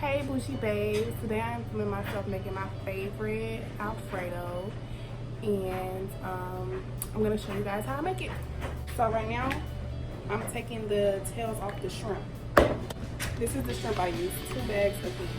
Hey Boujee Babes, today I am filming myself making my favorite Alfredo, and I'm going to show you guys how I make it. So right now, I'm taking the tails off the shrimp. This is the shrimp I use, 2 bags of these.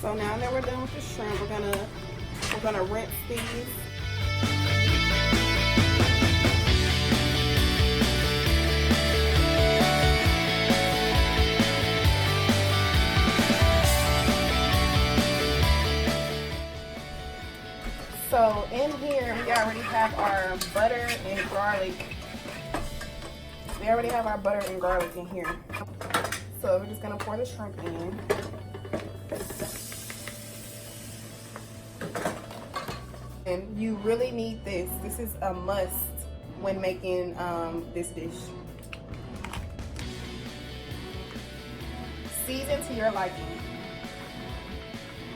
So now that we're done with the shrimp, we're gonna rinse these. So in here we already have our butter and garlic. We already have our butter and garlic in here. So we're just gonna pour the shrimp in. And you really need this. This is a must when making this dish. Season to your liking.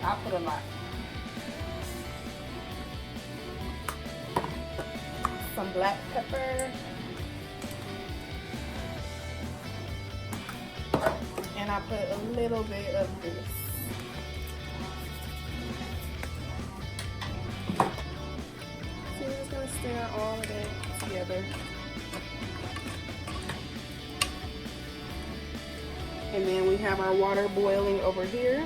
I'll put a lot. Some black pepper. And I put a little bit of this. Stir all of that together. And then we have our water boiling over here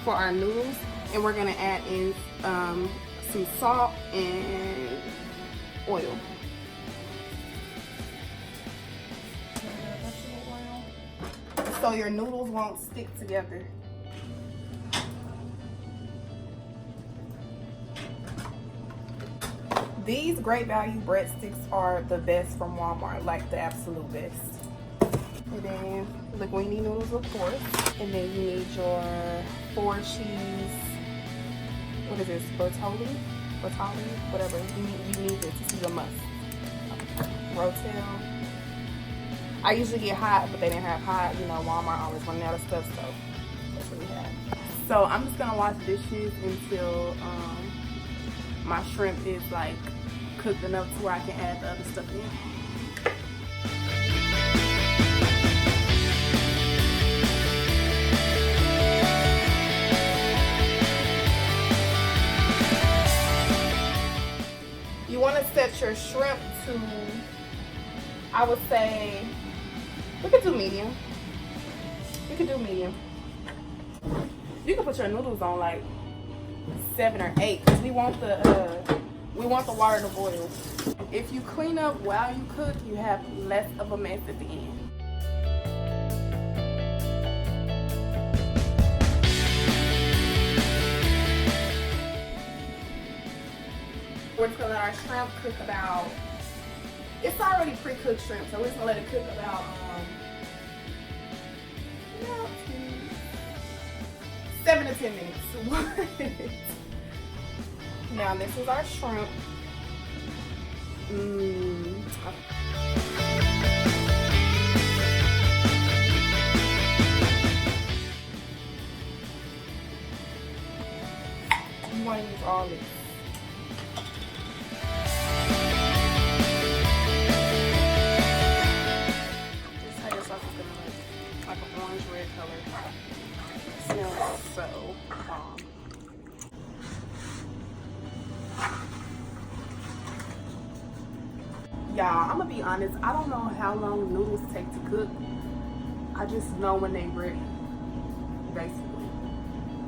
for our noodles, and we're gonna add in some salt and oil. So your noodles won't stick together. These Great Value breadsticks are the best from Walmart, like the absolute best. And then linguine noodles, of course. And then you need your 4 cheese, what is this, Bertolli, whatever. You need this, this is a must. Rotel. I usually get hot, but they didn't have hot. You know, Walmart always running out of stuff, so that's what we have. So I'm just gonna wash dishes until my shrimp is like cooked enough to where I can add the other stuff in. You want to set your shrimp to, I would say, we could do medium. You could do medium. You can put your noodles on like 7 or 8 because we want the water to boil. If you clean up while you cook, you have less of a mess at the end. We're just gonna let our shrimp cook about, it's already pre-cooked shrimp, so we're just gonna let it cook about 7 to 10 minutes. Now this is our shrimp. You want to use all this. This is how your sauce is going to look, like an orange-red color. It smells so bomb. Y'all, I'm gonna be honest, I don't know how long noodles take to cook. I just know when they're ready, basically.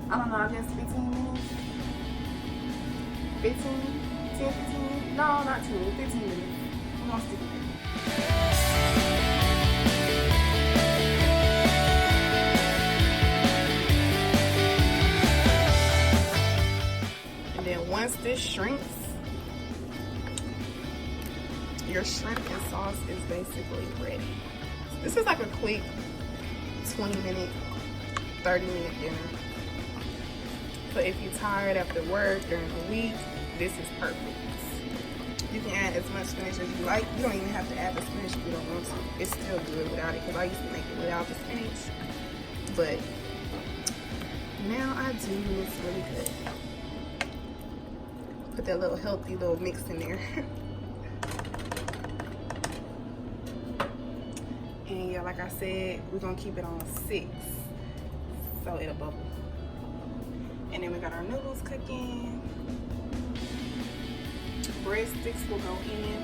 I don't know, I guess 15 minutes? 15? 10, 15? No, not 10, 15 minutes. I'm gonna stick with it. And then once this shrinks, your shrimp and sauce is basically ready. This is like a quick 20-minute, 30-minute dinner. So if you're tired after work during the week, this is perfect. You can add as much spinach as you like. You don't even have to add the spinach if you don't want to. It's still good without it, because I used to make it without the spinach. But now I do, and it's really good. Put that little healthy little mix in there. And yeah, like I said, we're gonna keep it on 6 so it'll bubble. And then we got our noodles cooking. Breadsticks will go in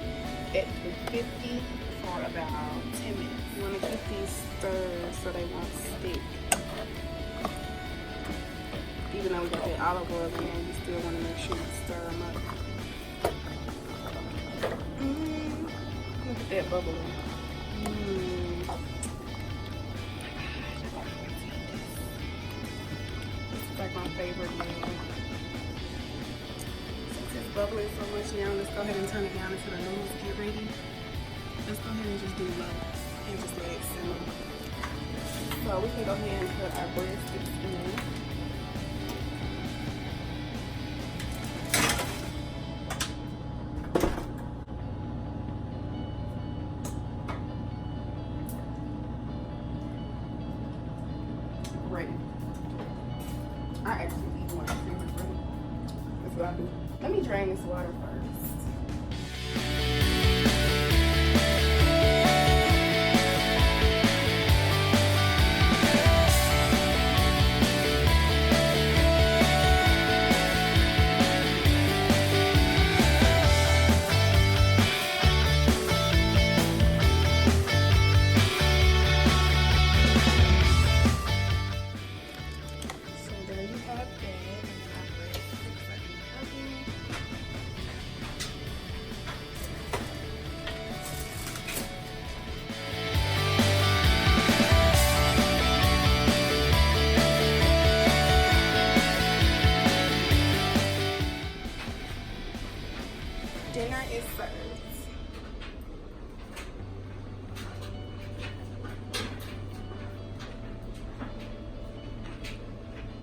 at 350 for about 10 minutes. You want to keep these stirred so they won't stick. Even though we got that olive oil in there, you still want to make sure you stir them up. Look at that bubbling. This is like my favorite meal. It's bubbling so much now. Let's go ahead and turn it down until the noodles get ready. Let's go ahead and just do low and just let it simmer. So we can go ahead and put our breadsticks in. Ready. I actually eat one favorite ready. That's what I do. Let me drain this water first. So there you have that. Dinner is served.